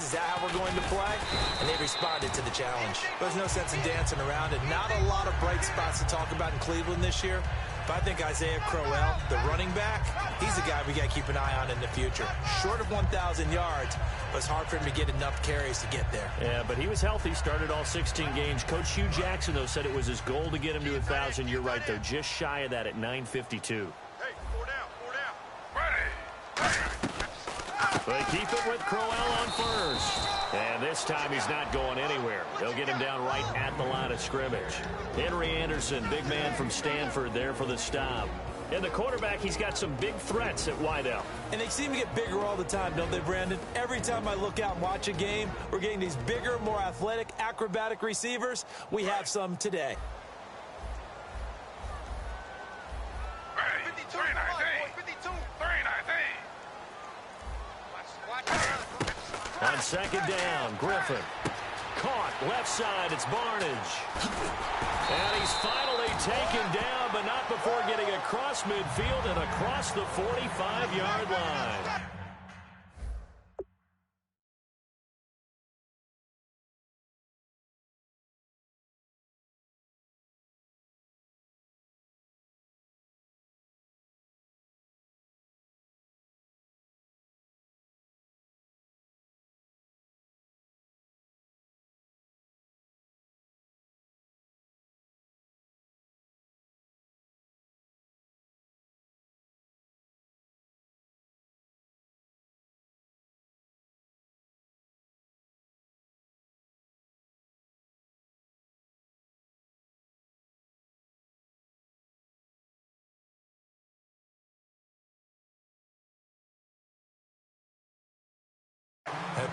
guys, is that how we're going to play? And they responded to the challenge. There's no sense in dancing around it. Not a lot of bright spots to talk about in Cleveland this year. But I think Isaiah Crowell, the running back, he's the guy we got to keep an eye on in the future. Short of 1,000 yards, but it's hard for him to get enough carries to get there. Yeah, but he was healthy, started all 16 games. Coach Hugh Jackson, though, said it was his goal to get him to 1,000. You're right, though, just shy of that at 952. They keep it with Crowell on first. And this time he's not going anywhere. They'll get him down right at the line of scrimmage. Henry Anderson, big man from Stanford, there for the stop. And the quarterback, he's got some big threats at wideout. And they seem to get bigger all the time, don't they, Brandon? Every time I look out and watch a game, we're getting these bigger, more athletic, acrobatic receivers. We have some today. On second down, Griffin. Caught, left side, it's Barnage. And he's finally taken down, but not before getting across midfield and across the 45-yard line.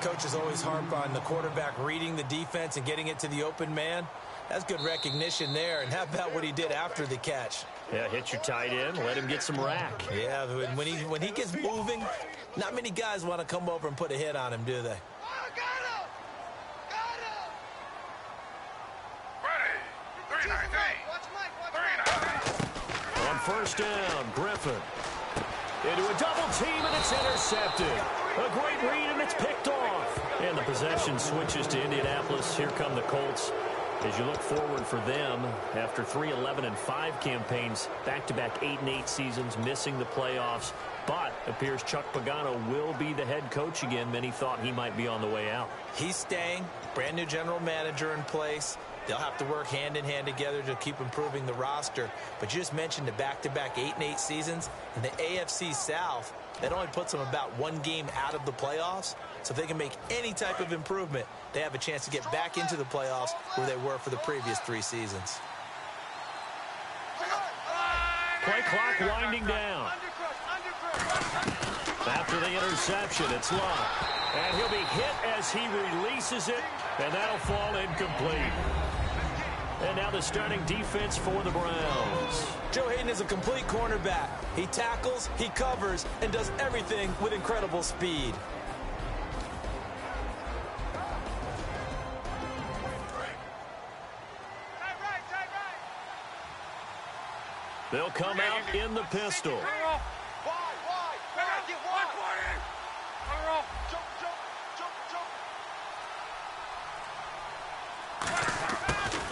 Coaches always harp on the quarterback reading the defense and getting it to the open man. That's good recognition there. And how about what he did after the catch? Yeah, hit your tight end, let him get some rack. Yeah, when he gets moving, not many guys want to come over and put a hit on him, do they? On first down, Griffin. Into a double team, and it's intercepted. A great read, and it's picked off. And the possession switches to Indianapolis. Here come the Colts. As you look forward for them, after 3 11-5 campaigns, back-to-back 8-8 seasons, missing the playoffs. But appears Chuck Pagano will be the head coach again. Many thought he might be on the way out. He's staying. Brand new general manager in place. They'll have to work hand-in-hand together to keep improving the roster. But you just mentioned the back-to-back 8-8 seasons. In the AFC South, that only puts them about 1 game out of the playoffs. So if they can make any type of improvement, they have a chance to get back into the playoffs where they were for the previous 3 seasons. Play clock winding down. After the interception, it's Love. And he'll be hit as he releases it, and that'll fall incomplete. And now the starting defense for the Browns. Joe Hayden is a complete cornerback. He tackles, he covers, and does everything with incredible speed. They'll come out in the pistol.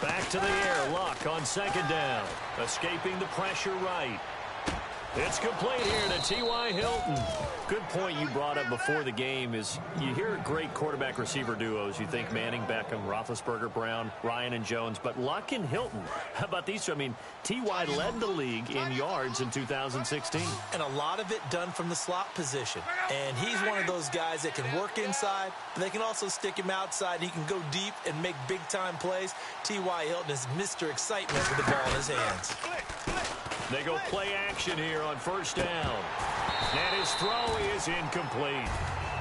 Back to the air, Luck on second down. Escaping the pressure right. It's complete here to T.Y. Hilton. Good point you brought up before the game is you hear great quarterback-receiver duos. You think Manning, Beckham, Roethlisberger, Brown, Ryan, and Jones. But Luck and Hilton, how about these two? I mean, T.Y. led the league in yards in 2016. And a lot of it done from the slot position. And he's one of those guys that can work inside, but they can also stick him outside. He can go deep and make big-time plays. T.Y. Hilton is Mr. Excitement with the ball in his hands. They go play action here on first down. And his throw is incomplete.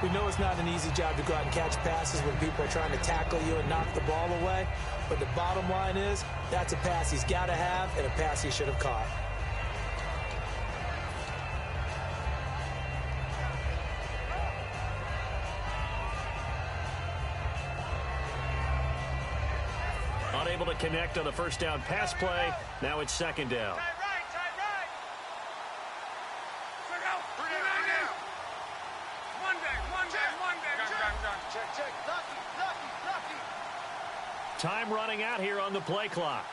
We know it's not an easy job to go out and catch passes when people are trying to tackle you and knock the ball away. But the bottom line is, that's a pass he's got to have and a pass he should have caught. Unable to connect on the first down pass play. Now it's second down. Time running out here on the play clock.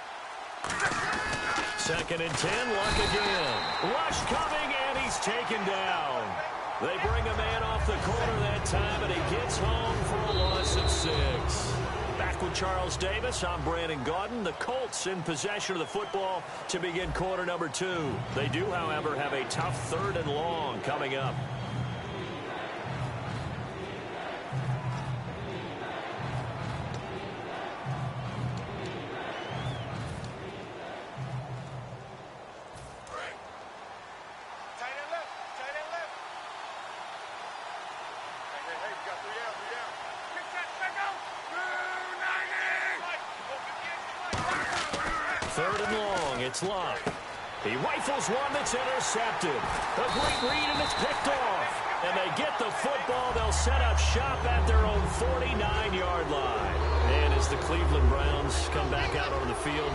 2nd and 10, Luck again. Rush coming, and he's taken down. They bring a man off the corner that time, and he gets home for a loss of 6. Back with Charles Davis, I'm Brandon Gaudin. The Colts in possession of the football to begin quarter number 2. They do, however, have a tough 3rd and long coming up. It's Luck. He rifles one that's intercepted. A great read, and it's picked off. And they get the football. They'll set up shop at their own 49-yard line. And as the Cleveland Browns come back out on the field,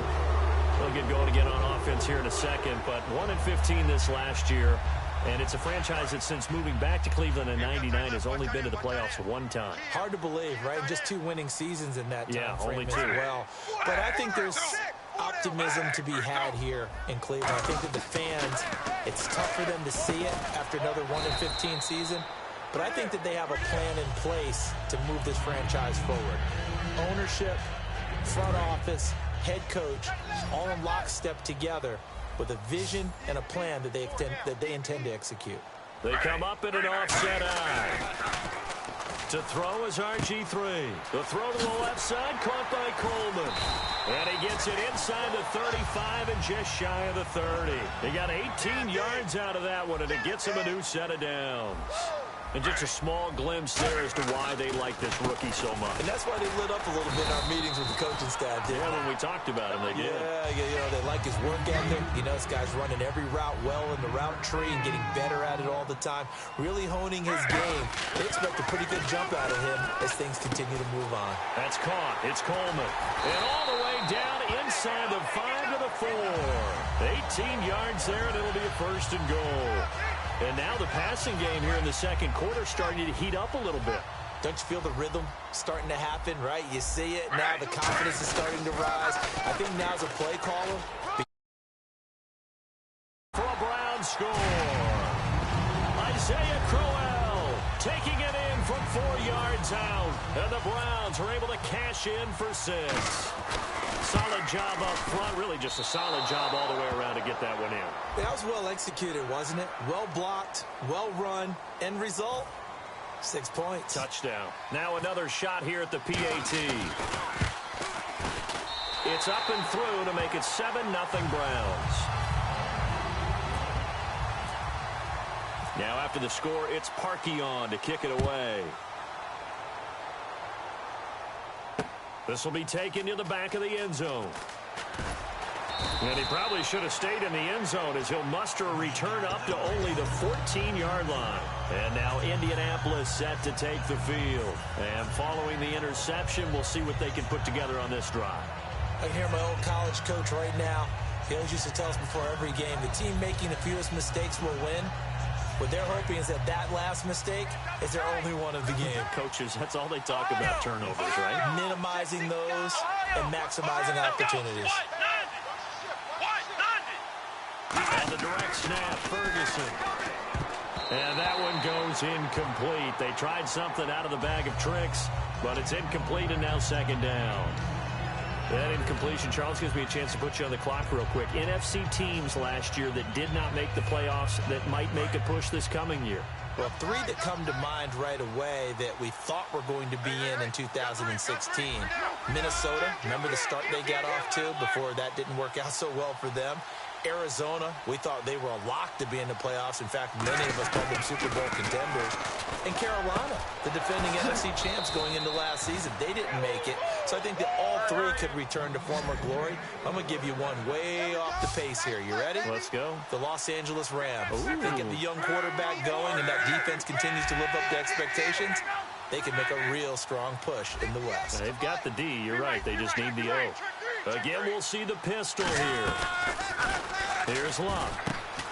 they'll get going again on offense here in a second. But 1-15 this last year. And it's a franchise that since moving back to Cleveland in '99 has only been to the playoffs one time. Hard to believe, right? Just 2 winning seasons in that time frame only 2. as well. But I think there's optimism to be had here in Cleveland. I think that the fans, it's tough for them to see it after another 1-15 season, but I think that they have a plan in place to move this franchise forward. Ownership, front office, head coach, all in lockstep together with a vision and a plan that they intend to execute. They come up in an offset eye. To throw is RG3. The throw to the left side, caught by Coleman. And he gets it inside the 35 and just shy of the 30. He got 18 yards out of that one, and it gets him a new set of downs. And just a small glimpse there as to why they like this rookie so much. And that's why they lit up a little bit in our meetings with the coaching staff. Yeah, when we talked about him, they did. Yeah, they like his work ethic. You know, this guy's running every route well in the route tree and getting better at it all the time, really honing his game. They expect a pretty good jump out of him as things continue to move on. That's caught. It's Coleman. And all the way down inside the 5 to the 4. 18 yards there, and it'll be a 1st and goal. And now the passing game here in the second quarter starting to heat up a little bit. Don't you feel the rhythm starting to happen, right? You see it. Now the confidence is starting to rise. I think now's a play caller. For a Brown score. Isaiah Crowell taking it in from 4 yards out. And the Browns are able to cash in for 6. Solid job up front. Really just a solid job all the way around to get that one in. That was well executed, wasn't it? Well blocked, well run. End result, 6 points. Touchdown. Now another shot here at the PAT. It's up and through to make it 7-0 Browns. Now after the score, it's Parkey on to kick it away. This will be taken to the back of the end zone. And he probably should have stayed in the end zone as he'll muster a return up to only the 14-yard line. And now Indianapolis set to take the field. And following the interception, we'll see what they can put together on this drive. I can hear my old college coach right now. He always used to tell us before every game, the team making the fewest mistakes will win. What they're hoping is that last mistake is their only one of the game. Coaches, that's all they talk about, turnovers, right? Minimizing those and maximizing opportunities. And the direct snap, Ferguson. And that one goes incomplete. They tried something out of the bag of tricks, but it's incomplete and now 2nd down. That incompletion, Charles, gives me a chance to put you on the clock real quick. NFC teams last year that did not make the playoffs that might make a push this coming year. Well, 3 that come to mind right away that we thought were going to be in 2016. Minnesota, remember the start they got off to before that didn't work out so well for them. Arizona, we thought they were a lock to be in the playoffs. In fact, many of us called them Super Bowl contenders. And Carolina, the defending NFC champs going into last season, they didn't make it. So I think that all 3 could return to former glory. I'm going to give you one way off the pace here. You ready? Let's go. The Los Angeles Rams. Ooh. They get the young quarterback going, and that defense continues to live up to expectations. They can make a real strong push in the West. They've got the D. You're right. They just need the O. Again, we'll see the pistol here. Here's Luck.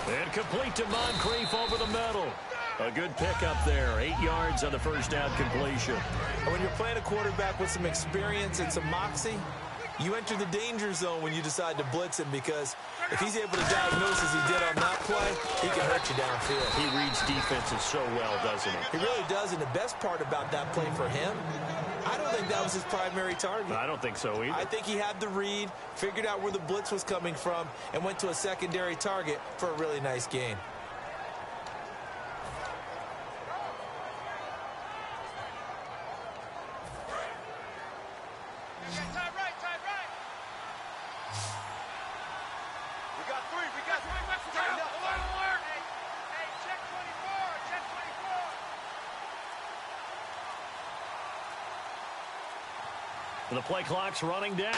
And complete to Moncrief over the middle. A good pickup there. 8 yards on the first down completion. When you're playing a quarterback with some experience and some moxie, you enter the danger zone when you decide to blitz him, because if he's able to diagnose as he did on that play, he can hurt you downfield. He reads defenses so well, doesn't he? He really does, and the best part about that play for him, I don't think that was his primary target. I don't think so either. I think he had the read, figured out where the blitz was coming from, and went to a secondary target for a really nice gain. The play clock's running down.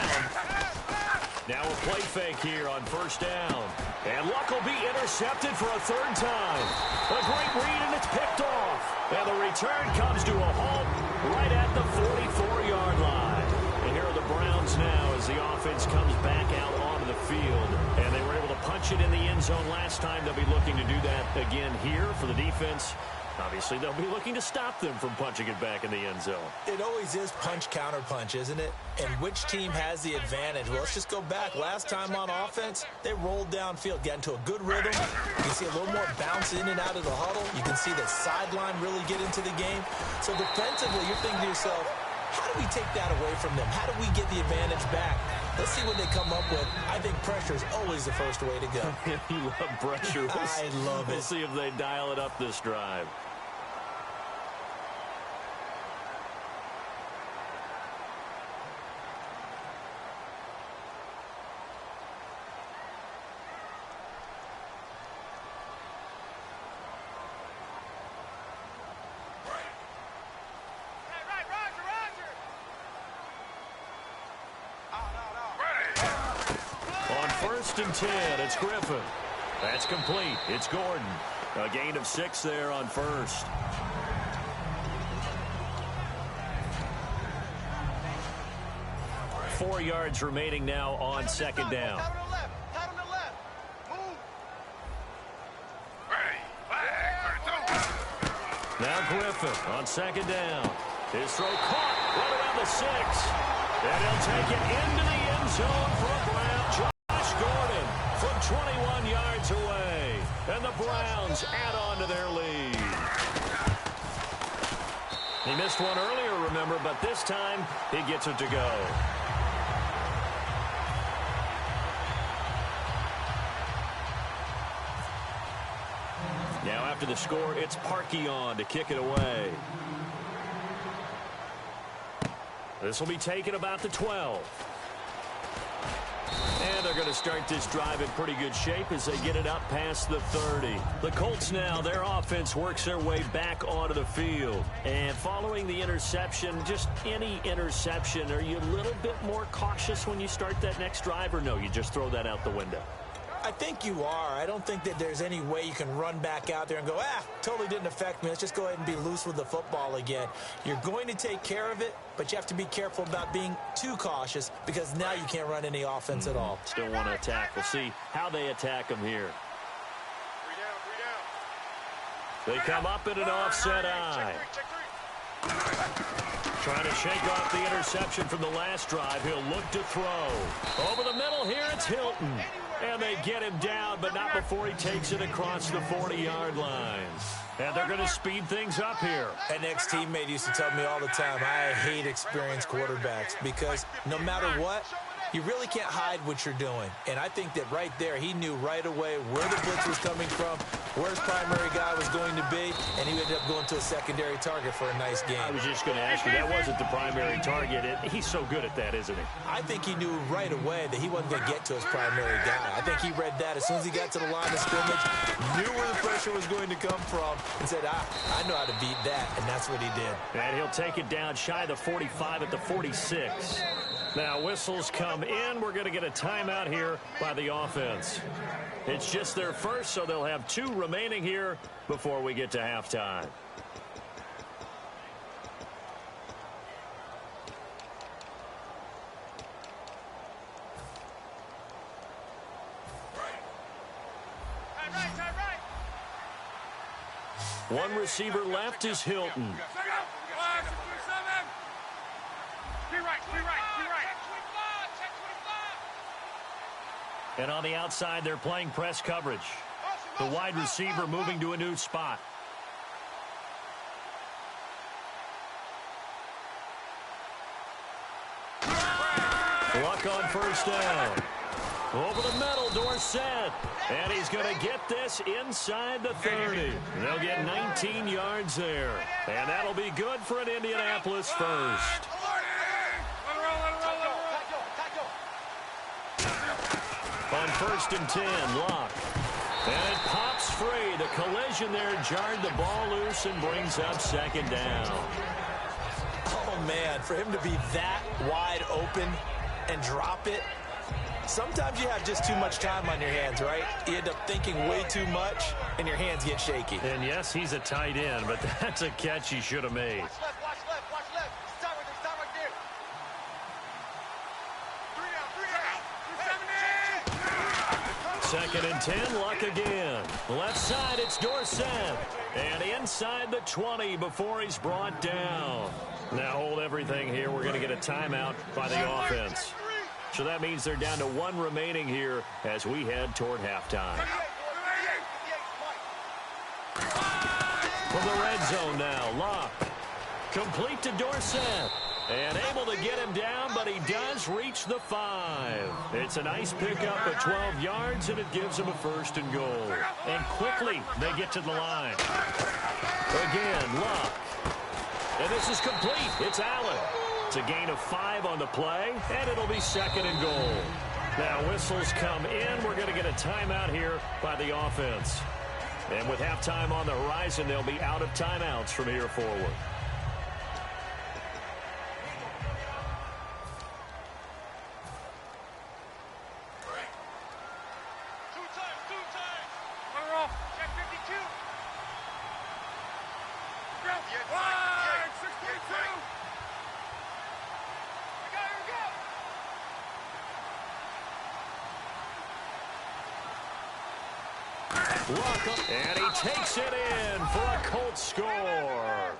Now a play fake here on first down. And Luck will be intercepted for a third time. A great read, and it's picked off. And the return comes to a halt right at the 44-yard line. And here are the Browns now as the offense comes back out onto the field. And they were able to punch it in the end zone last time. They'll be looking to do that again here for the defense. Obviously, they'll be looking to stop them from punching it back in the end zone. It always is punch-counter-punch, isn't it? And which team has the advantage? Well, let's just go back. Last time on offense, they rolled downfield, got into a good rhythm. You can see a little more bounce in and out of the huddle. You can see the sideline really get into the game. So defensively, you're thinking to yourself, how do we take that away from them? How do we get the advantage back? Let's see what they come up with. I think pressure is always the first way to go. You love pressure. I love it. We'll see if they dial it up this drive. First and 10, it's Griffin. That's complete. It's Gordon. A gain of 6 there on first. Four yards remaining now on second down. Now Griffin on second down. His throw caught right around the 6. And he'll take it into the end zone for a Brown. Gordon from 21 yards away. And the Browns add on to their lead. He missed one earlier, remember, but this time he gets it to go. Now after the score, it's Parkey on to kick it away. This will be taken about the 12. And they're going to start this drive in pretty good shape as they get it up past the 30. The Colts now, their offense works their way back onto the field. And following the interception, just any interception, are you a little bit more cautious when you start that next drive, or no, you just throw that out the window? I think you are. I don't think that there's any way you can run back out there and go, totally didn't affect me. Let's just go ahead and be loose with the football again. You're going to take care of it, but you have to be careful about being too cautious, because now you can't run any offense at all. Still want to attack. We'll see how they attack them here. They come up in an offset eye. Trying to shake off the interception from the last drive. He'll look to throw. Over the middle here, it's Hilton. And they get him down, but not before he takes it across the 40-yard line. And they're going to speed things up here. An ex-teammate used to tell me all the time, I hate experienced quarterbacks, because no matter what, you really can't hide what you're doing. And I think that right there, he knew right away where the blitz was coming from, where his primary guy was going to be, and he ended up going to a secondary target for a nice game. I was just going to ask you, that wasn't the primary target. He's so good at that, isn't he? I think he knew right away that he wasn't going to get to his primary guy. I think he read that as soon as he got to the line of scrimmage, knew where the pressure was going to come from, and said, I know how to beat that, and that's what he did. And he'll take it down shy of the 45 at the 46. Now whistles come in. We're going to get a timeout here by the offense. It's just their first, so they'll have 2 remaining here before we get to halftime. One receiver left is Hilton. And on the outside, they're playing press coverage. The wide receiver moving to a new spot. Luck on first down. Over the middle, Dorsett. And he's going to get this inside the 30. They'll get 19 yards there. And that'll be good for an Indianapolis first. On first and 10, Locke. And it pops free. The collision there jarred the ball loose and brings up second down. Oh, man, for him to be that wide open and drop it. Sometimes you have just too much time on your hands, right? You end up thinking way too much, and your hands get shaky. And yes, he's a tight end, but that's a catch he should have made. Watch left, watch left, watch left. Stop right there. 3 down. 2nd and 10, Luck again. Left side, it's Dorsett. And inside the 20 before he's brought down. Now hold everything here. We're going to get a timeout by the offense. So that means they're down to 1 remaining here as we head toward halftime. From the red zone now, Locke. Complete to Dorsett. And able to get him down, but he does reach the 5. It's a nice pickup of 12 yards, and it gives him a 1st and goal. And quickly, they get to the line. Again, Locke. And this is complete. It's Allen. It's a gain of 5 on the play, and it'll be 2nd and goal. Now, whistles come in. We're going to get a timeout here by the offense. And with halftime on the horizon, they'll be out of timeouts from here forward. And he takes it in for a Colts score.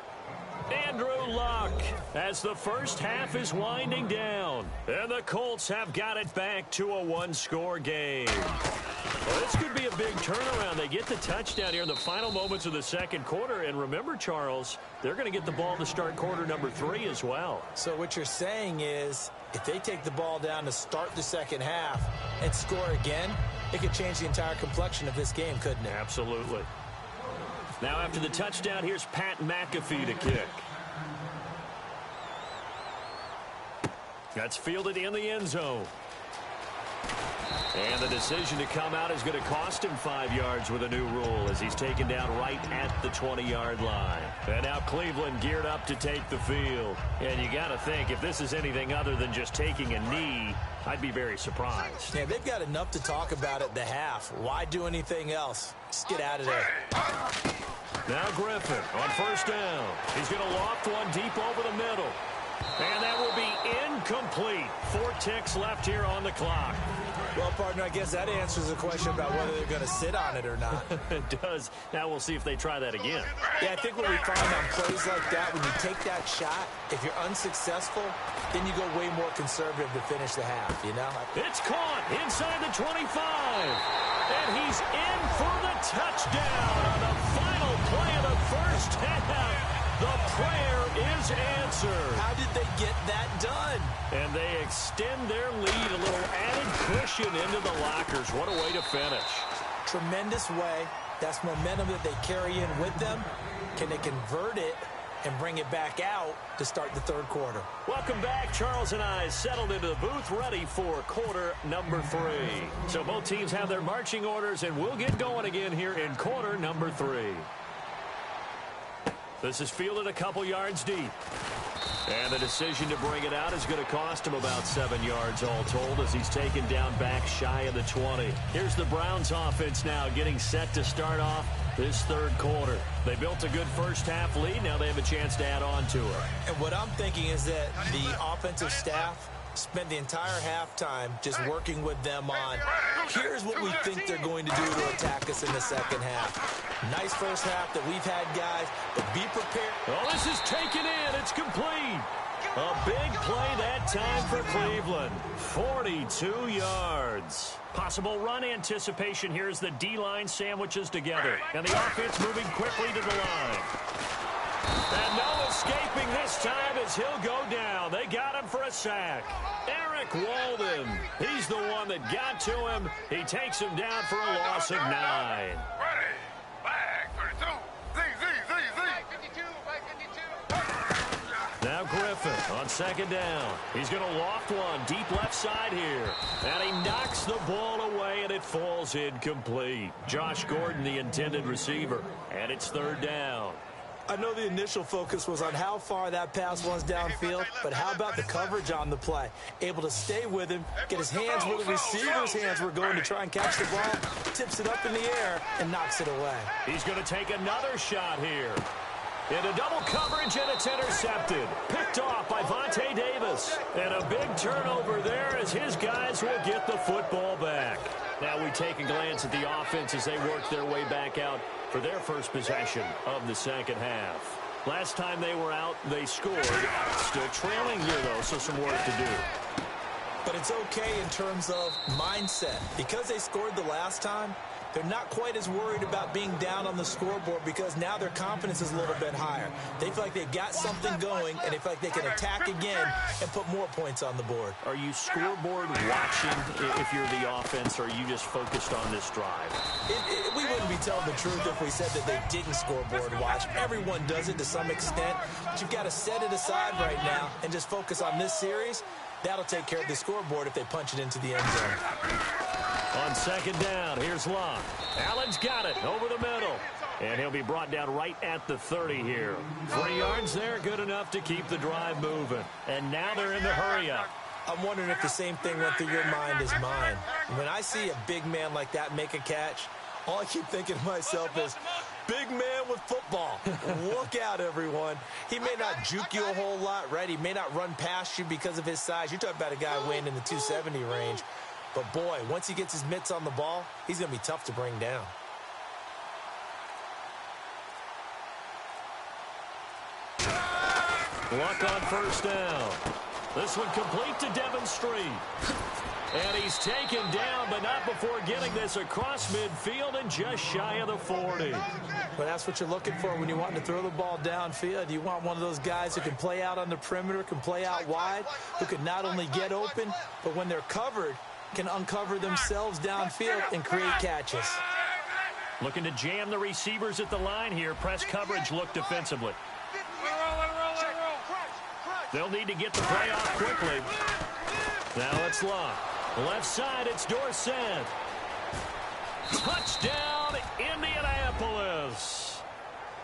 Andrew Luck as the first half is winding down. And the Colts have got it back to a 1-score game. Well, this could be a big turnaround. They get the touchdown here in the final moments of the second quarter. And remember, Charles, they're going to get the ball to start quarter number 3 as well. So what you're saying is if they take the ball down to start the second half and score again, it could change the entire complexion of this game, couldn't it? Absolutely. Now after the touchdown, here's Pat McAfee to kick. That's fielded in the end zone. And the decision to come out is going to cost him 5 yards with a new rule as he's taken down right at the 20-yard line. And now Cleveland geared up to take the field. And you got to think, if this is anything other than just taking a knee, I'd be very surprised. Yeah, they've got enough to talk about at the half. Why do anything else? Just get out of there. Now Griffin on first down. He's going to loft one deep over the middle. And that will be incomplete. 4 ticks left here on the clock. Well, partner, I guess that answers the question about whether they're going to sit on it or not. It does. Now we'll see if they try that again. Yeah, I think what we find on plays like that, when you take that shot, if you're unsuccessful, then you go way more conservative to finish the half, you know? It's caught inside the 25. And he's in for the touchdown on the final play of the first half. The prayer is answered. How did they get that done? And they extend their lead, a little added cushion into the lockers. What a way to finish. Tremendous way. That's momentum that they carry in with them. Can they convert it and bring it back out to start the third quarter? Welcome back. Charles and I settled into the booth, ready for quarter number 3. So both teams have their marching orders, and we'll get going again here in quarter number 3. This is fielded a couple yards deep. And the decision to bring it out is going to cost him about 7 yards all told as he's taken down back shy of the 20. Here's the Browns offense now getting set to start off this third quarter. They built a good first half lead. Now they have a chance to add on to it. And what I'm thinking is that the offensive staff Spent the entire halftime just working with them on, here's what we think they're going to do to attack us in the second half. Nice first half that we've had, guys, but be prepared. Oh, this is taken in. It's complete. A big play that time for Cleveland. 42 yards. Possible run anticipation here as the D-line sandwiches together. And the offense moving quickly to the line. And no escaping this time as he'll go down. They got him for a sack. Eric Walden. He's the one that got to him. He takes him down for a loss of 9. Ready. Flag 32. Now Griffin on second down. He's going to loft one deep left side here. And he knocks the ball away, and it falls incomplete. Josh Gordon, the intended receiver. And it's third down. I know the initial focus was on how far that pass was downfield, but how about the coverage on the play? Able to stay with him, get his hands where the receiver's hands were going to try and catch the ball, tips it up in the air, and knocks it away. He's going to take another shot here. Into double coverage, and it's intercepted. Picked off by Vontae Davis. And a big turnover there as his guys will get the football back. Now we take a glance at the offense as they work their way back out for their first possession of the second half. Last time they were out, they scored. Still trailing here, though, so some work to do. But it's okay in terms of mindset. Because they scored the last time, they're not quite as worried about being down on the scoreboard because now their confidence is a little bit higher. They feel like they've got something going, and they feel like they can attack again and put more points on the board. Are you scoreboard watching if you're the offense, or are you just focused on this drive? We wouldn't be telling the truth if we said that they didn't scoreboard watch. Everyone does it to some extent, but you've got to set it aside right now and just focus on this series. That'll take care of the scoreboard if they punch it into the end zone. On second down, here's Locke. Allen's got it over the middle. And he'll be brought down right at the 30 here. 3 yards there, good enough to keep the drive moving. And now they're in the hurry-up. I'm wondering if the same thing went through your mind as mine. When I see a big man like that make a catch, all I keep thinking to myself is, big man with football. Look out, everyone. He may not juke you a whole lot, right? He may not run past you because of his size. You're talking about a guy weighing in the 270 range. But, boy, once he gets his mitts on the ball, he's going to be tough to bring down. Luck on first down. This one complete to Devon Street. And he's taken down, but not before getting this across midfield and just shy of the 40. Well, that's what you're looking for when you want to throw the ball downfield. You want one of those guys who can play out on the perimeter, can play out wide, who can not only get open, but when they're covered, can uncover themselves downfield and create catches. Looking to jam the receivers at the line here. Press coverage look defensively. They'll need to get the play off quickly. Now it's Locke. Left side, it's Dorsett. Touchdown, Indianapolis.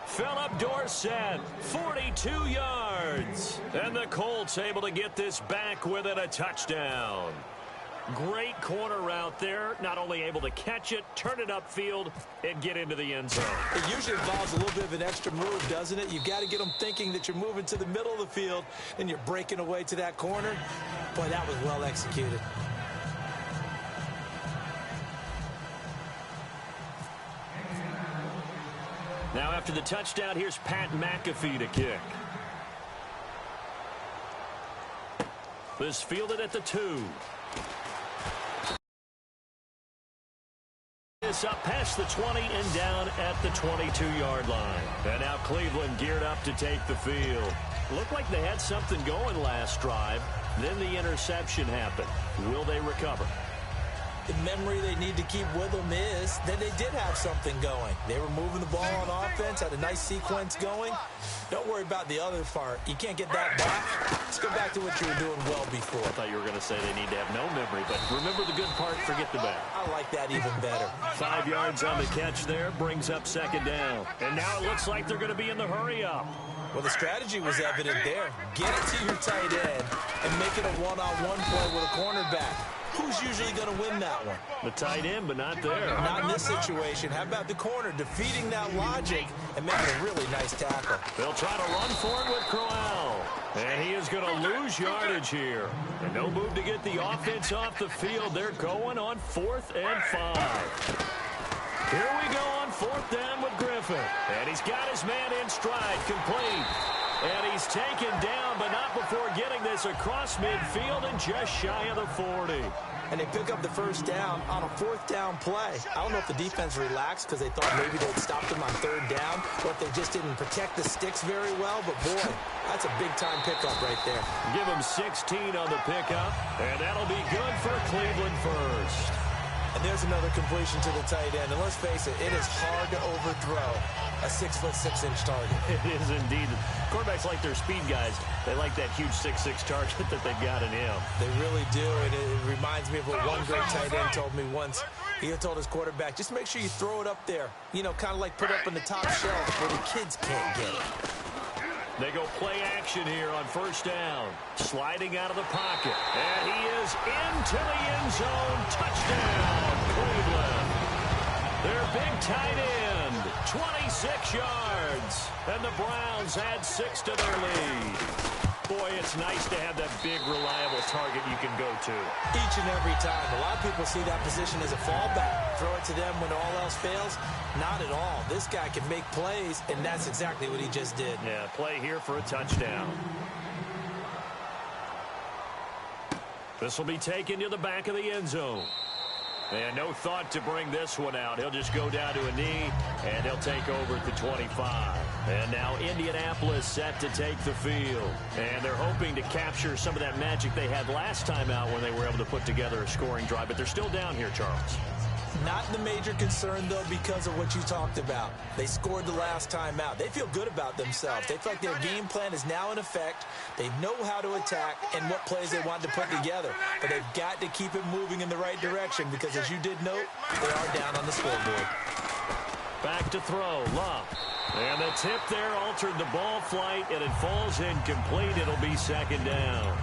Philip Dorsett, 42 yards. And the Colts able to get this back within a touchdown. Great corner route there. Not only able to catch it, turn it upfield, and get into the end zone. It usually involves a little bit of an extra move, doesn't it? You've got to get them thinking that you're moving to the middle of the field and you're breaking away to that corner. Boy, that was well executed. Now after the touchdown, here's Pat McAfee to kick. This fielded at the 2. This up past the 20 and down at the 22-yard line. And now Cleveland geared up to take the field. Looked like they had something going last drive. Then the interception happened. Will they recover? The memory they need to keep with them is that they did have something going. They were moving the ball on offense, had a nice sequence going. Don't worry about the other part. You can't get that back. Let's go back to what you were doing well before. I thought you were going to say they need to have no memory, but remember the good part, forget the bad. I like that even better. 5 yards on the catch there, brings up second down. And now it looks like they're going to be in the hurry-up. Well, the strategy was evident there. Get it to your tight end and make it a one-on-one play with a cornerback. Who's usually going to win that one? The tight end, but not there. Not in this situation. How about the corner defeating that logic and making a really nice tackle? They'll try to run for it with Crowell. And he is is going to lose yardage here. And no move to get the offense off the field. They're going on 4th and 5. Here we go on 4th down with Griffin. And he's got his man in stride, complete. And he's taken down, but not before getting this across midfield and just shy of the 40. And they pick up the first down on a 4th down play. I don't know if the defense relaxed because they thought maybe they'd stop them on 3rd down, or if they just didn't protect the sticks very well. But, boy, that's a big-time pickup right there. Give them 16 on the pickup, and that'll be good for Cleveland first. And there's another completion to the tight end. And let's face it, it is hard to overthrow a 6'6" target. It is indeed. Quarterbacks like their speed guys. They like that huge 6'6" target that they've got in him. They really do, and it reminds me of what one great tight end told me once. He told his quarterback, just make sure you throw it up there. You know, kind of like put up in the top shelf where the kids can't get it. They go play action here on 1st down. Sliding out of the pocket. And he is into the end zone. Touchdown, Cleveland. Their big tight end, 26 yards. And the Browns add 6 to their lead. Boy, it's nice to have that big, reliable target you can go to. Each and every time. A lot of people see that position as a fallback. Throw it to them when all else fails. Not at all. This guy can make plays, and that's exactly what he just did. Yeah, play here for a touchdown. This will be taken to the back of the end zone. And no thought to bring this one out. He'll just go down to a knee, and he'll take over at the 25. And now Indianapolis set to take the field. And they're hoping to capture some of that magic they had last time out when they were able to put together a scoring drive. But they're still down here, Charles. Not the major concern, though, because of what you talked about. They scored the last time out. They feel good about themselves. They feel like their game plan is now in effect. They know how to attack and what plays they want to put together. But they've got to keep it moving in the right direction because, as you did note, they are down on the scoreboard. Back to throw, Love. And the tip there altered the ball flight, and it falls incomplete. It'll be 2nd down.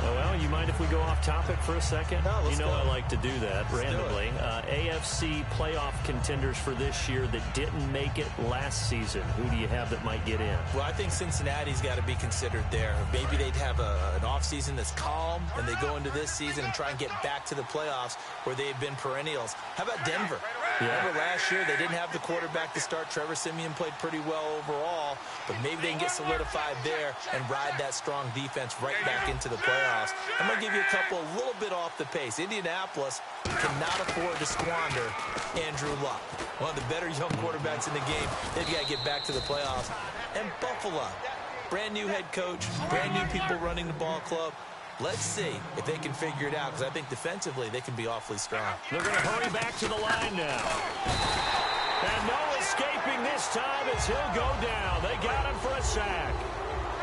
Oh, well, you mind if we go off topic for a second? No, let's you know go. I like to do that randomly. AFC playoff contenders for this year that didn't make it last season. Who do you have that might get in? Well, I think Cincinnati's got to be considered there. Maybe they'd have an offseason that's calm, and they go into this season and try and get back to the playoffs where they had been perennials. How about Denver? Yeah. Remember last year, they didn't have the quarterback to start. Trevor Siemian played pretty well overall, but maybe they can get solidified there and ride that strong defense right back into the playoffs. I'm going to give you a couple a little bit off the pace. Indianapolis cannot afford to squander Andrew Luck, one of the better young quarterbacks in the game. They've got to get back to the playoffs. And Buffalo, brand new head coach, brand new people running the ball club. Let's see if they can figure it out, because I think defensively they can be awfully strong. They're going to hurry back to the line now. And no escaping this time as he'll go down. They got him for a sack.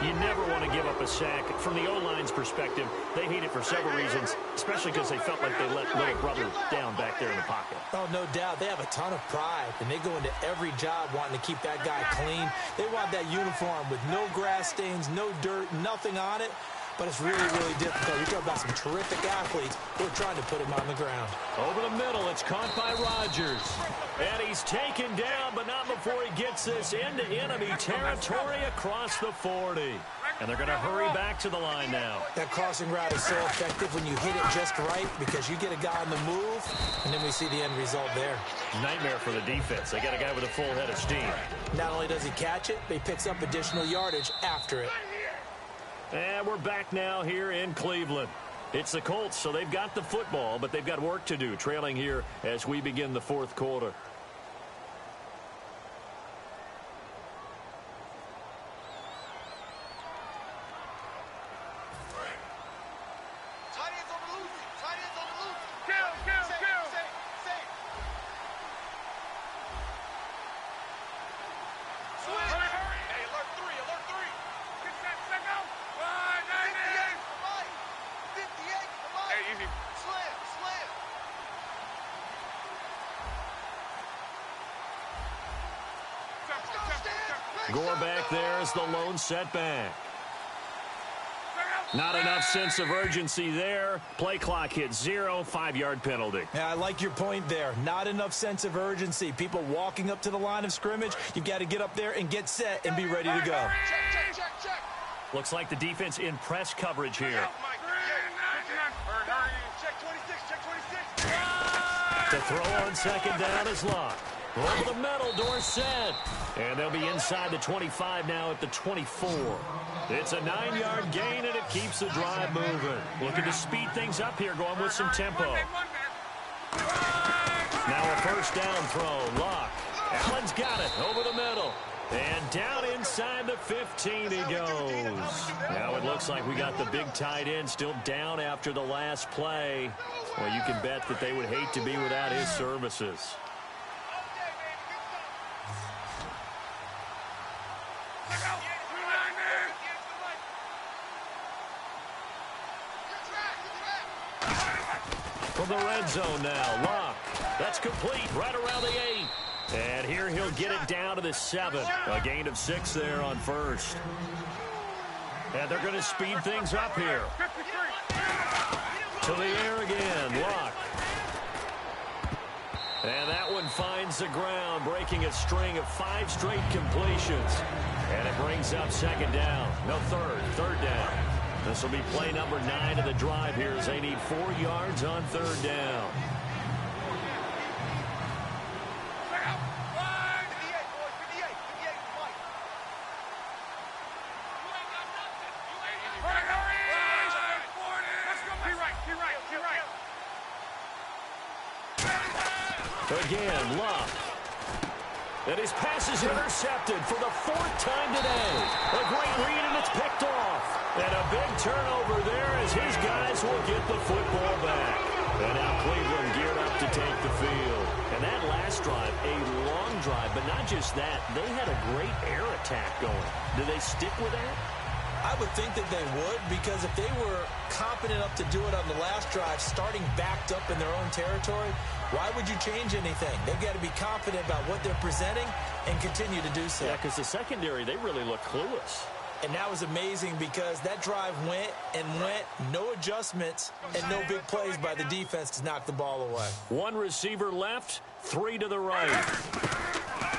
You never want to give up a sack. From the O-line's perspective, they hate it for several reasons, especially because they felt like they let little brother down back there in the pocket. Oh, no doubt. They have a ton of pride, and they go into every job wanting to keep that guy clean. They want that uniform with no grass stains, no dirt, nothing on it. But it's really, really difficult. You're talking about some terrific athletes who are trying to put him on the ground. Over the middle, it's caught by Rodgers. And he's taken down, but not before he gets this into enemy territory across the 40. And they're going to hurry back to the line now. That crossing route is so effective when you hit it just right because you get a guy on the move, and then we see the end result there. Nightmare for the defense. They got a guy with a full head of steam. Not only does he catch it, but he picks up additional yardage after it. And we're back now here in Cleveland. It's the Colts, so they've got the football, but they've got work to do, trailing here as we begin the 4th quarter. Tight ends on the loose. Tight ends on the loose. Kill. Safe. Swing. Hurry. Hey, alert 3. Get that second out. 58 for Mike. 58 for Mike. Hey, easy. Slam. Tempo. Gore back there is the lone setback. Not enough sense of urgency there. Play clock hit 0, 5-yard penalty. Yeah, I like your point there. Not enough sense of urgency. People walking up to the line of scrimmage, you've got to get up there and get set and be ready to go. Check. Looks like the defense in press coverage here. Check 26, check 26. The throw on second down is locked. Over the middle, Dorsett. And they'll be inside the 25 now at the 24. It's a 9-yard gain, and it keeps the drive moving. Looking to speed things up here, going with some tempo. Now a first down throw. Lock. Allen's got it over the middle. And down inside the 15 he goes. Now it looks like we got the big tight end still down after the last play. Well, you can bet that they would hate to be without his services. From the red zone now, Lock. That's complete right around the 8. And here he'll get it down to the 7. A gain of 6 there on first. And they're going to speed things up here. To the air again, Lock. And that one finds the ground, breaking a string of 5 straight completions. And it brings up second down. No, third down. This will be play number 9 of the drive here as they need 4 yards on third down. Again, Luck. And his pass is intercepted for the 4th time today. A great read, and it's picked off. And a big turnover there as his guys will get the football back. And now Cleveland geared up to take the field. And that last drive, a long drive, but not just that. They had a great air attack going. Do they stick with that? I would think that they would, because if they were competent enough to do it on the last drive, starting backed up in their own territory, why would you change anything? They've got to be confident about what they're presenting and continue to do so. Yeah, because the secondary, they really look clueless. And that was amazing because that drive went and went, no adjustments, and no big plays by the defense to knock the ball away. 1 receiver left, 3 to the right.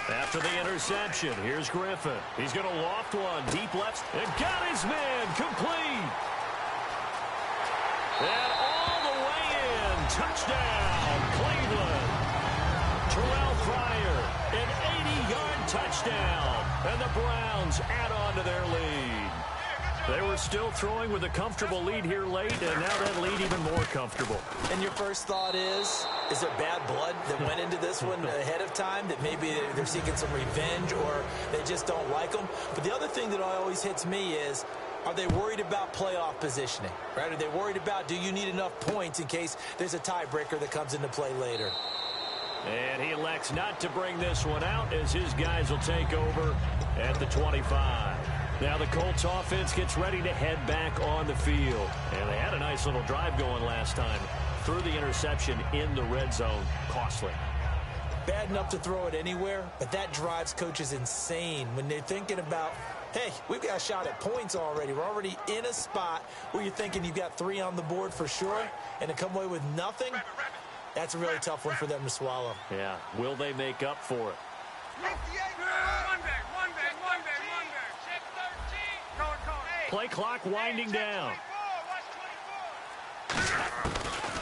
After the interception, here's Griffin. He's going to loft one, deep left, and got his man complete. And all the way in, touchdown, Cleveland. Terrell Pryor, an 80-yard touchdown, and the Browns add on to their lead. They were still throwing with a comfortable lead here late, and now that lead even more comfortable. And your first thought is there bad blood that went into this one ahead of time, that maybe they're seeking some revenge or they just don't like them? But the other thing that always hits me is, are they worried about playoff positioning, right? Are they worried about, do you need enough points in case there's a tiebreaker that comes into play later? And he elects not to bring this one out as his guys will take over at the 25. Now the Colts offense gets ready to head back on the field. And they had a nice little drive going last time. Threw the interception in the red zone. Costly. Bad enough to throw it anywhere, but that drives coaches insane when they're thinking about, hey, we've got a shot at points already. We're already in a spot where you're thinking you've got 3 on the board for sure, and to come away with nothing, that's a really tough one for them to swallow. Yeah, will they make up for it? Play clock winding down.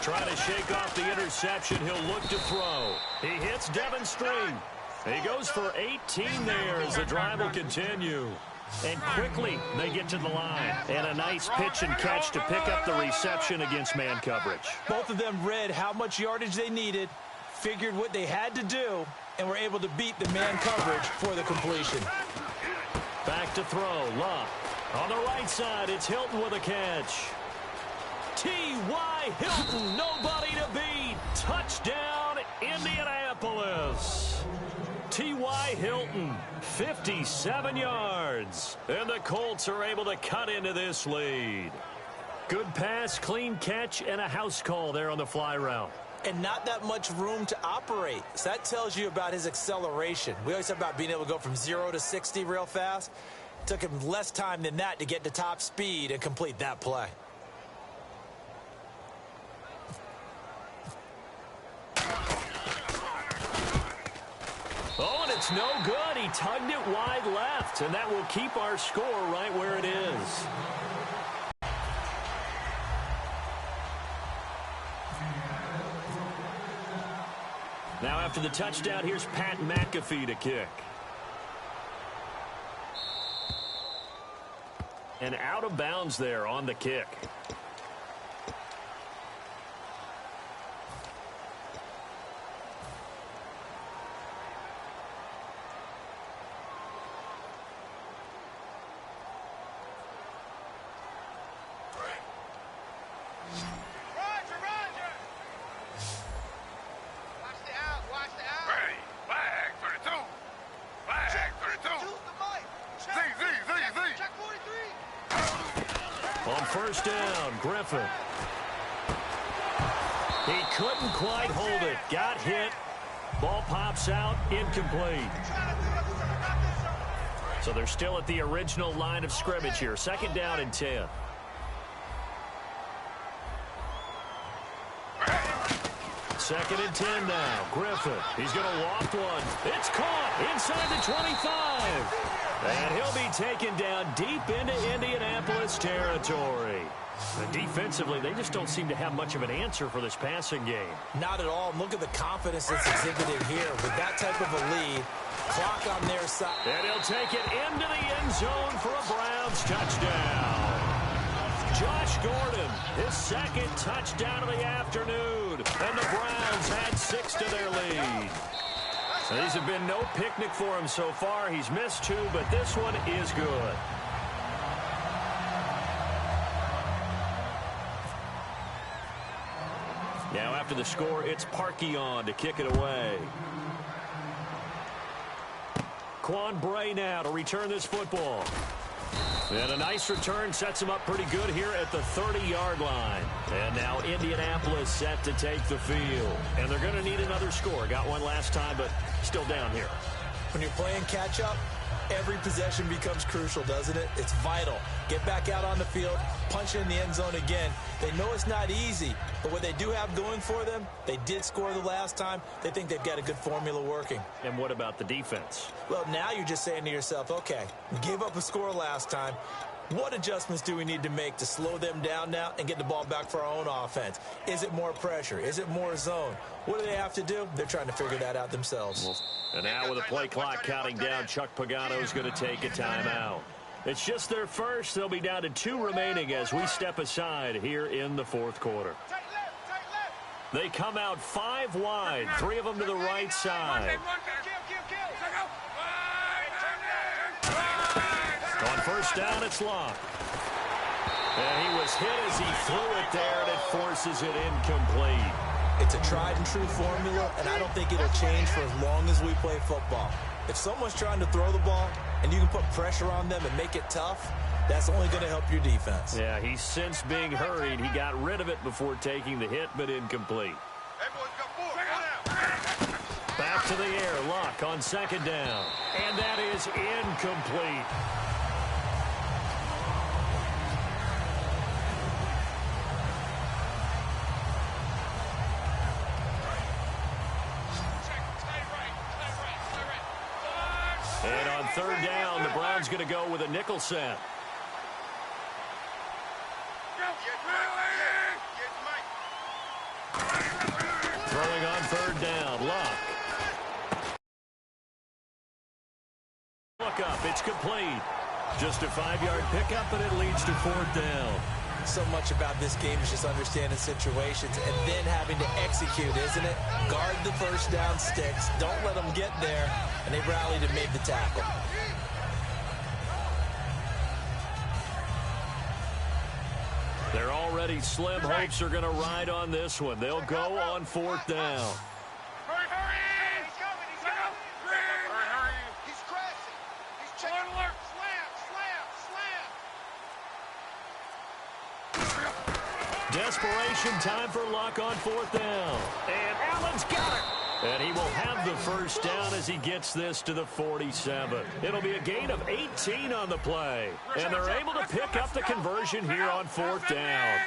Trying to shake off the interception. He'll look to throw. He hits Devin String. He goes for 18 there as the drive will continue. And quickly they get to the line. And a nice pitch and catch to pick up the reception against man coverage. Both of them read how much yardage they needed, figured what they had to do, and were able to beat the man coverage for the completion. Back to throw. Luck. On the right side, it's Hilton with a catch. T.Y. Hilton, nobody to beat. Touchdown, Indianapolis. T.Y. Hilton, 57 yards. And the Colts are able to cut into this lead. Good pass, clean catch, and a house call there on the fly route. And not that much room to operate. So that tells you about his acceleration. We always talk about being able to go from 0 to 60 real fast. It took him less time than that to get to top speed and complete that play. Oh, and it's no good. He tugged it wide left, and that will keep our score right where it is. Now after the touchdown, here's Pat McAfee to kick. And out of bounds there on the kick. On first down, Griffin. He couldn't quite hold it. Got hit. Ball pops out. Incomplete. So they're still at the original line of scrimmage here. Second down and 10. Second and 10 now. Griffin. He's going to loft one. It's caught inside the 25. And he'll be taken down deep into Indianapolis territory. And defensively, they just don't seem to have much of an answer for this passing game. Not at all. Look at the confidence that's exhibited here. With that type of a lead, clock on their side. And he'll take it into the end zone for a Browns touchdown. Josh Gordon, his second touchdown of the afternoon. And the Browns add 6 to their lead. So these have been no picnic for him so far. He's missed 2, but this one is good. Now after the score, it's Parkey on to kick it away. Quan Bray now to return this football. And a nice return sets him up pretty good here at the 30-yard line. And now Indianapolis set to take the field. And they're going to need another score. Got one last time, but still down here. When you're playing catch-up, every possession becomes crucial, doesn't it? It's vital. Get back out on the field, punch it in the end zone again. They know it's not easy, but what they do have going for them, they did score the last time. They think they've got a good formula working. And what about the defense? Well, now you're just saying to yourself, okay, we gave up a score last time. What adjustments do we need to make to slow them down now and get the ball back for our own offense? Is it more pressure? Is it more zone? What do they have to do? They're trying to figure that out themselves. And now with the play clock counting down, Chuck Pagano's going to take a timeout. It's just their first. They'll be down to 2 remaining as we step aside here in the fourth quarter. They come out 5 wide, 3 of them to the right side. On first down, it's Locke. And he was hit as he threw it there, and it forces it incomplete. It's a tried-and-true formula, and I don't think it'll change for as long as we play football. If someone's trying to throw the ball and you can put pressure on them and make it tough, that's only going to help your defense. Yeah, he's since being hurried. He got rid of it before taking the hit, but incomplete. Back to the air, Locke on second down. And that is incomplete. And on third down, the Browns going to go with a nickel set. Throwing on third down, Locke. Look up, it's complete. Just a 5-yard pickup, and it leads to fourth down. So much about this game is just understanding situations and then having to execute, isn't it? Guard the first down sticks. Don't let them get there. And they rallied and made the tackle. They're already slim hopes are going to ride on this one. They'll go on fourth down. Desperation time for Luck on fourth down. And Allen's got it. And he will have the first down as he gets this to the 47. It'll be a gain of 18 on the play. And they're able to pick up the conversion here on fourth down.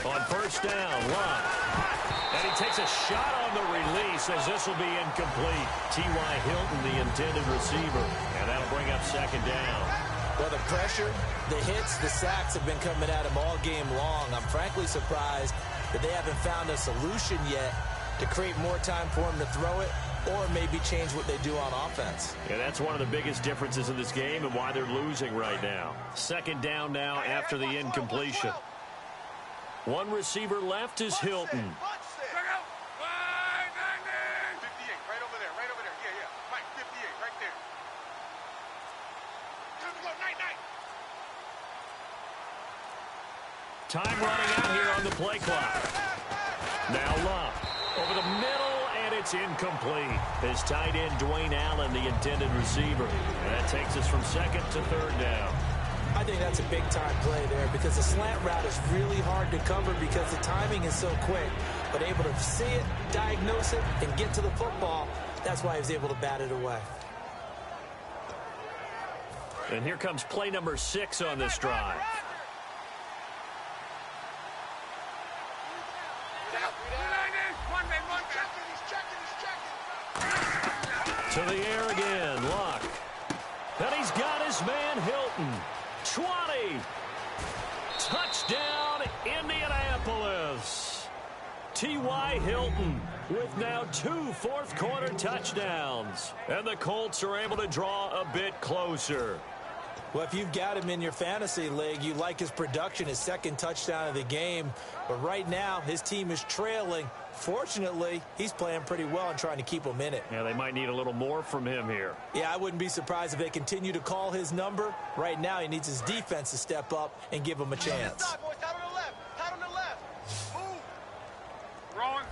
On first down, Luck. And he takes a shot on the release as this will be incomplete. T.Y. Hilton, the intended receiver. And that'll bring up second down. Well, the pressure, the hits, the sacks have been coming at him all game long. I'm frankly surprised that they haven't found a solution yet to create more time for him to throw it or maybe change what they do on offense. Yeah, that's one of the biggest differences in this game and why they're losing right now. Second down now after the incompletion. One receiver left is Hilton. 58, right over there, right over there. Yeah, yeah. Mike, 58, right there. Time running out here on the play clock. Now Love over the middle, and it's incomplete. His tight end, Dwayne Allen, the intended receiver. And that takes us from second to third down. I think that's a big-time play there because the slant route is really hard to cover because the timing is so quick. But able to see it, diagnose it, and get to the football, that's why he was able to bat it away. And here comes play number 6 on this drive. To the air again, Luck. And he's got his man, Hilton. 20. Touchdown, Indianapolis. T.Y. Hilton with now 2 fourth-quarter touchdowns. And the Colts are able to draw a bit closer. Well, if you've got him in your fantasy league, you like his production, his second touchdown of the game. But right now, his team is trailing. Fortunately, he's playing pretty well and trying to keep them in it. Yeah, they might need a little more from him here. Yeah, I wouldn't be surprised if they continue to call his number. Right now, he needs his defense to step up and give him a chance. Tight on the left. Tight on the left. Move. Wrong.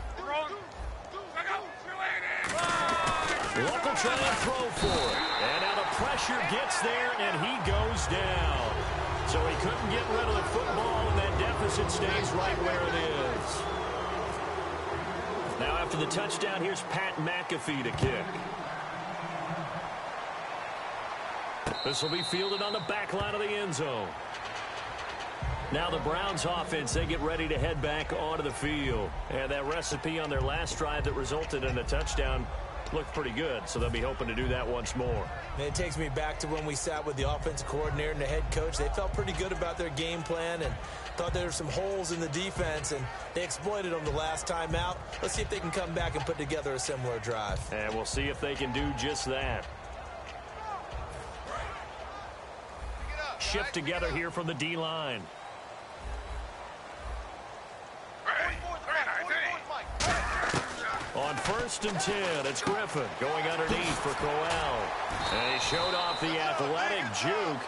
Local trying to throw for it. And now the pressure gets there, and he goes down. So he couldn't get rid of the football, and that deficit stays right where it is. Now after the touchdown, here's Pat McAfee to kick. This will be fielded on the back line of the end zone. Now the Browns offense, they get ready to head back onto the field. And that recipe on their last drive that resulted in a touchdown looked pretty good, so they'll be hoping to do that once more. And it takes me back to when we sat with the offensive coordinator and the head coach. They felt pretty good about their game plan and thought there were some holes in the defense, and they exploited them the last time out. Let's see if they can come back and put together a similar drive. And we'll see if they can do just that. Shift together here from the D-line. On 1st and 10, it's Griffin going underneath for Crowell. And he showed off the athletic juke.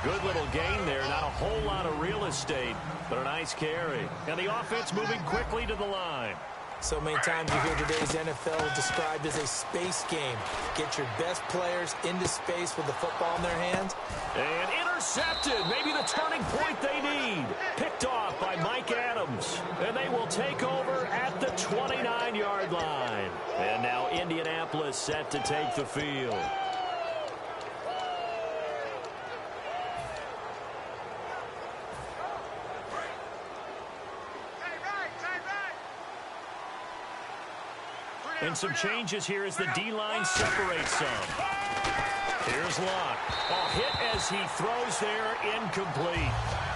Good little gain there. Not a whole lot of real estate, but a nice carry. And the offense moving quickly to the line. So many times you hear today's NFL described as a space game. Get your best players into space with the football in their hands. And intercepted. Maybe the turning point they need. Picked off by Mike Adams. And they will take over at the 29-yard line. And now Indianapolis set to take the field. And some changes here as the D-line separates some. Here's Locke. Oh, hit as he throws there, incomplete.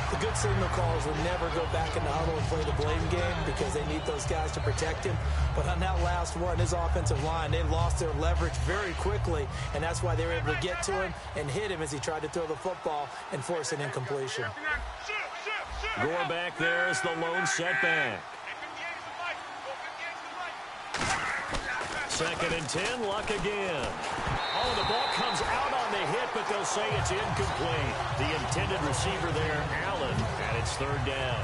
The good signal callers will never go back in the huddle and play the blame game because they need those guys to protect him. But on that last one, his offensive line, they lost their leverage very quickly, and that's why they were able to get to him and hit him as he tried to throw the football and force an incompletion. Gore back there is the lone setback. 2nd and 10, Luck again. Oh, the ball comes out on the hit, but they'll say it's incomplete. The intended receiver there, Allen, and it's 3rd down.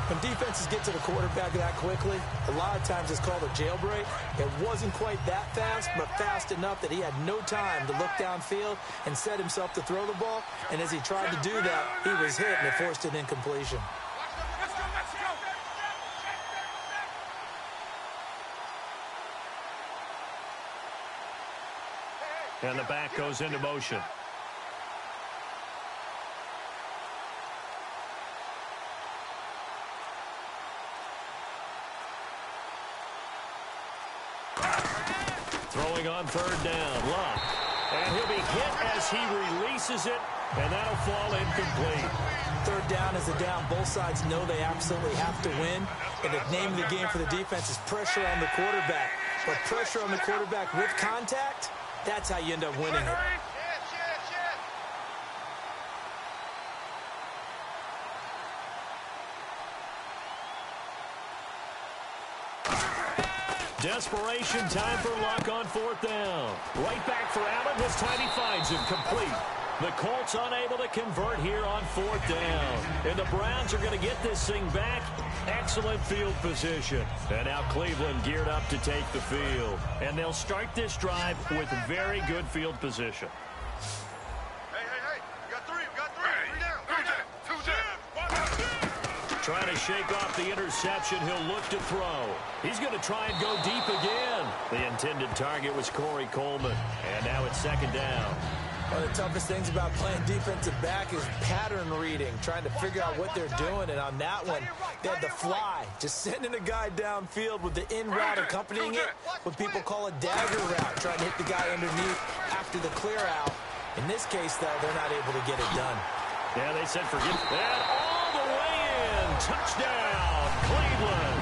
When defenses get to the quarterback that quickly, a lot of times it's called a jailbreak. It wasn't quite that fast, but fast enough that he had no time to look downfield and set himself to throw the ball. And as he tried to do that, he was hit and it forced an incompletion. And the back goes into motion. Throwing on 3rd down, Luck. And he'll be hit as as he releases it, and that'll fall incomplete. Third down is a down. Both sides know they absolutely have to win. And the name of the game for the defense is pressure on the quarterback. But pressure on the quarterback with contact, that's how you end up winning it. Desperation, time for luck on fourth down. Right back for Allen. This time he finds him complete. The Colts unable to convert here on fourth down. And the Browns are going to get this thing back. Excellent field position. And now Cleveland geared up to take the field. And they'll start this drive with very good field position. Hey. We got three. Three down. Trying to shake off the interception. He'll look to throw. He's going to try and go deep again. The intended target was Corey Coleman. And now it's second down. One of the toughest things about playing defensive back is pattern reading, trying to figure out what they're doing. And on that one, they had the fly, just sending a guy downfield with the in route accompanying it, what people call a dagger route, trying to hit the guy underneath after the clear out. In this case, though, they're not able to get it done. Yeah, they said forget that. All the way in. Touchdown, Cleveland.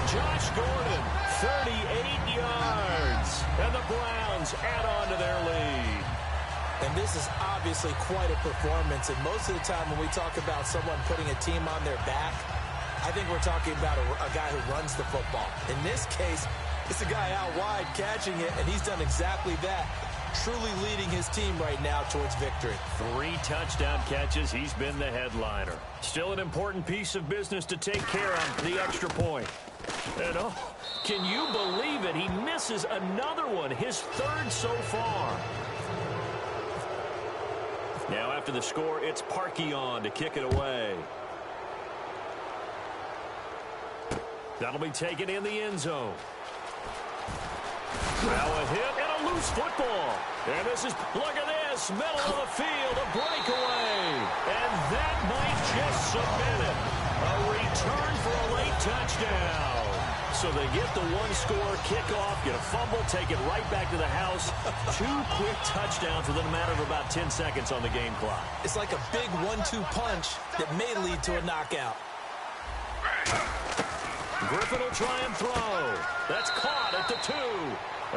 Josh Gordon, 38 yards. And the Browns add on to their lead. And this is obviously quite a performance. And most of the time when we talk about someone putting a team on their back, I think we're talking about a guy who runs the football. In this case, it's a guy out wide catching it, and he's done exactly that, truly leading his team right now towards victory. 3 touchdown catches. He's been the headliner. Still an important piece of business to take care of, the extra point. And oh, can you believe it? He misses another one, his third so far. Now after the score, it's Parkey on to kick it away. That'll be taken in the end zone. Now a hit and a loose football. And this is, look at this, middle of the field, a breakaway. And that might just cement it. A return for a late touchdown. So they get the one-score kickoff, get a fumble, take it right back to the house. 2 quick touchdowns within a matter of about 10 seconds on the game clock. It's like a big 1-2 punch that may lead to a knockout. Griffin will try and throw. That's caught at the 2.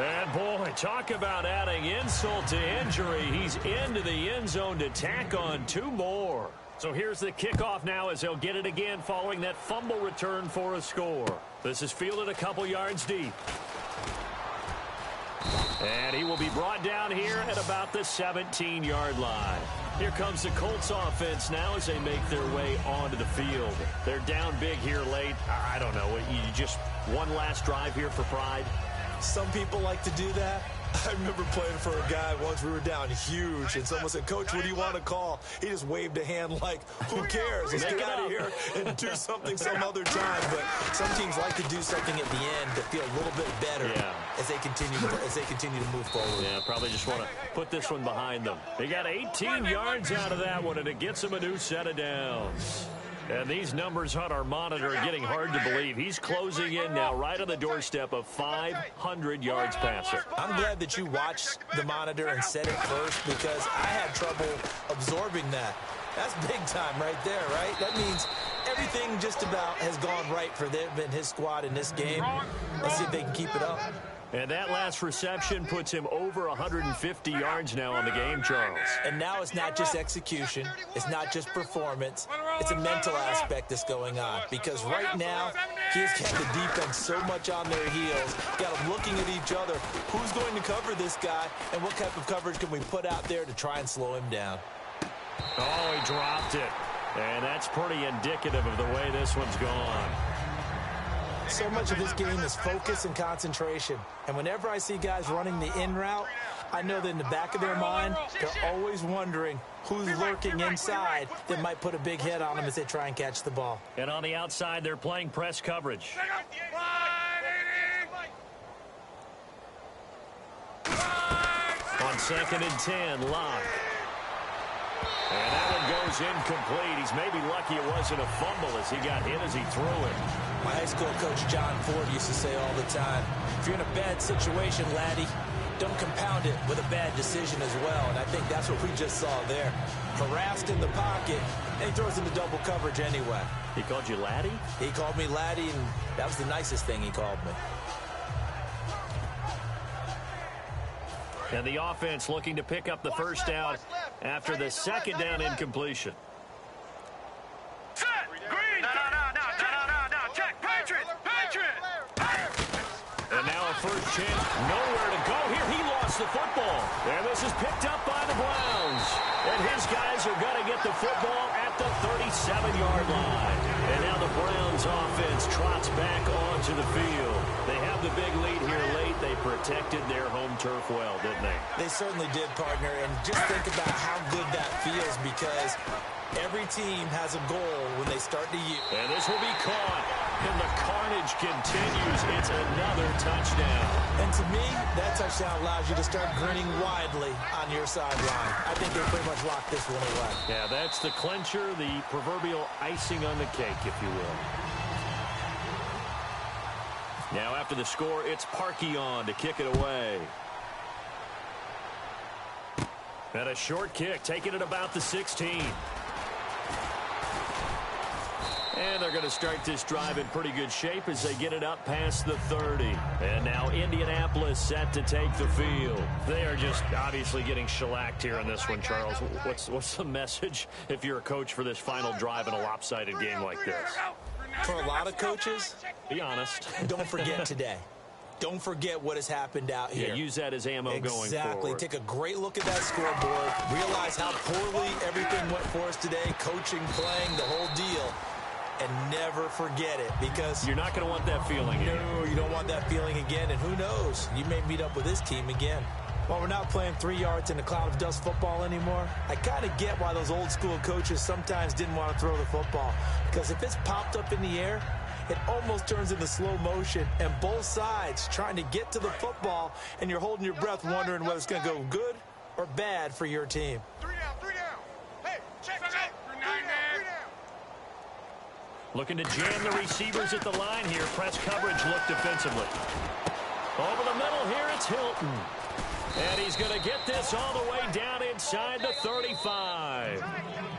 And, boy, talk about adding insult to injury. He's into the end zone to tack on 2 more. So here's the kickoff now as they'll get it again following that fumble return for a score. This is fielded a couple yards deep. And he will be brought down here at about the 17-yard line. Here comes the Colts offense now as they make their way onto the field. They're down big here late. I don't know. You just one last drive here for pride? Some people like to do that. I remember playing for a guy once. We were down huge, and someone said, "Coach, what do you want to call?" He just waved a hand like, who cares? Let's get out of here and do something some other time. But some teams like to do something at the end to feel a little bit better as they continue to move forward. Yeah, probably just want to put this one behind them. They got 18 yards out of that one, and it gets them a new set of downs. And these numbers on our monitor are getting hard to believe. He's closing in now right on the doorstep of 500 yards passing. I'm glad that you watched the monitor and said it first because I had trouble absorbing that. That's big time right there, right? That means everything just about has gone right for them and his squad in this game. Let's see if they can keep it up. And that last reception puts him over 150 yards now on the game, Charles. And now it's not just execution. It's not just performance. It's a mental aspect that's going on. Because right now, he's got the defense so much on their heels. Got them looking at each other. Who's going to cover this guy? And what type of coverage can we put out there to try and slow him down? Oh, he dropped it. And that's pretty indicative of the way this one's gone. So much of this game is focus and concentration. And whenever I see guys running the in route, I know that in the back of their mind, they're always wondering who's lurking inside that might put a big hit on them as they try and catch the ball. And on the outside, they're playing press coverage. On 2nd and 10, Locke. And that one goes incomplete. He's maybe lucky it wasn't a fumble as he got hit as he threw it. My high school coach, John Ford, used to say all the time, if you're in a bad situation, laddie, don't compound it with a bad decision as well. And I think that's what we just saw there. Harassed in the pocket, and he throws into double coverage anyway. He called you laddie? He called me laddie, and that was the nicest thing he called me. And the offense looking to pick up the first down after the second down incompletion. Set! Green! No. Check! Patriots! And now a first chance. Nowhere to go here. He lost the football. And this is picked up by the Browns. And his guys are going to get the football at the 37-yard line. And now the Browns offense trots back onto the field. They have the big lead here late. They protected their home turf well, didn't they? They certainly did, partner. And just think about how good that feels, because every team has a goal when they start to use. And this will be caught. And the carnage continues. It's another touchdown. And to me, that touchdown allows you to start grinning widely on your sideline. I think they pretty much locked this one away. Yeah, that's the clincher, the proverbial icing on the cake, if you will. Now after the score, it's Parkey on to kick it away. And a short kick, taking it about the 16. And they're going to start this drive in pretty good shape as they get it up past the 30. And now Indianapolis set to take the field. They are just obviously getting shellacked here in this one, Charles. What's the message if you're a coach for this final drive in a lopsided game like this? For a lot of coaches, be honest. Don't forget today. Don't forget what has happened out here. Yeah, use that as ammo going forward. Exactly. Take a great look at that scoreboard. Realize how poorly everything went for us today. Coaching, playing, the whole deal. And never forget it, because you're not going to want that feeling again. No, you don't want that feeling again. And who knows? You may meet up with this team again. While we're not playing 3 yards in a cloud of dust football anymore, I kind of get why those old school coaches sometimes didn't want to throw the football. Because if it's popped up in the air, it almost turns into slow motion, and both sides trying to get to the football, and you're holding your breath wondering whether it's going to go good or bad for your team. 3 down. Hey, check. 3 down. Looking to jam the receivers at the line here. Press coverage look defensively. Over the middle here, it's Hilton. And he's going to get this all the way down inside the 35.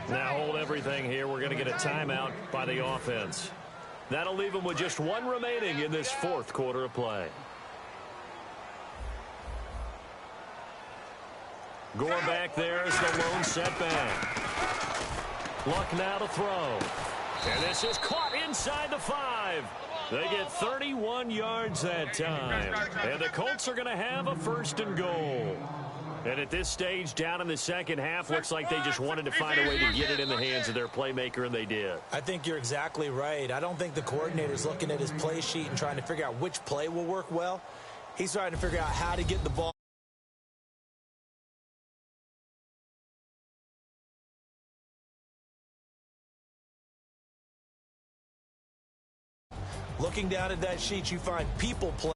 Now hold everything here. We're going to get a timeout by the offense. That'll leave them with just one remaining in this fourth quarter of play. Gore back there is the lone setback. Luck now to throw. And this is caught inside the 5. They get 31 yards that time. And the Colts are going to have a first and goal. And at this stage, down in the second half, looks like they just wanted to find a way to get it in the hands of their playmaker, and they did. I think you're exactly right. I don't think the coordinator's looking at his play sheet and trying to figure out which play will work well. He's trying to figure out how to get the ball. Looking down at that sheet, you find people play.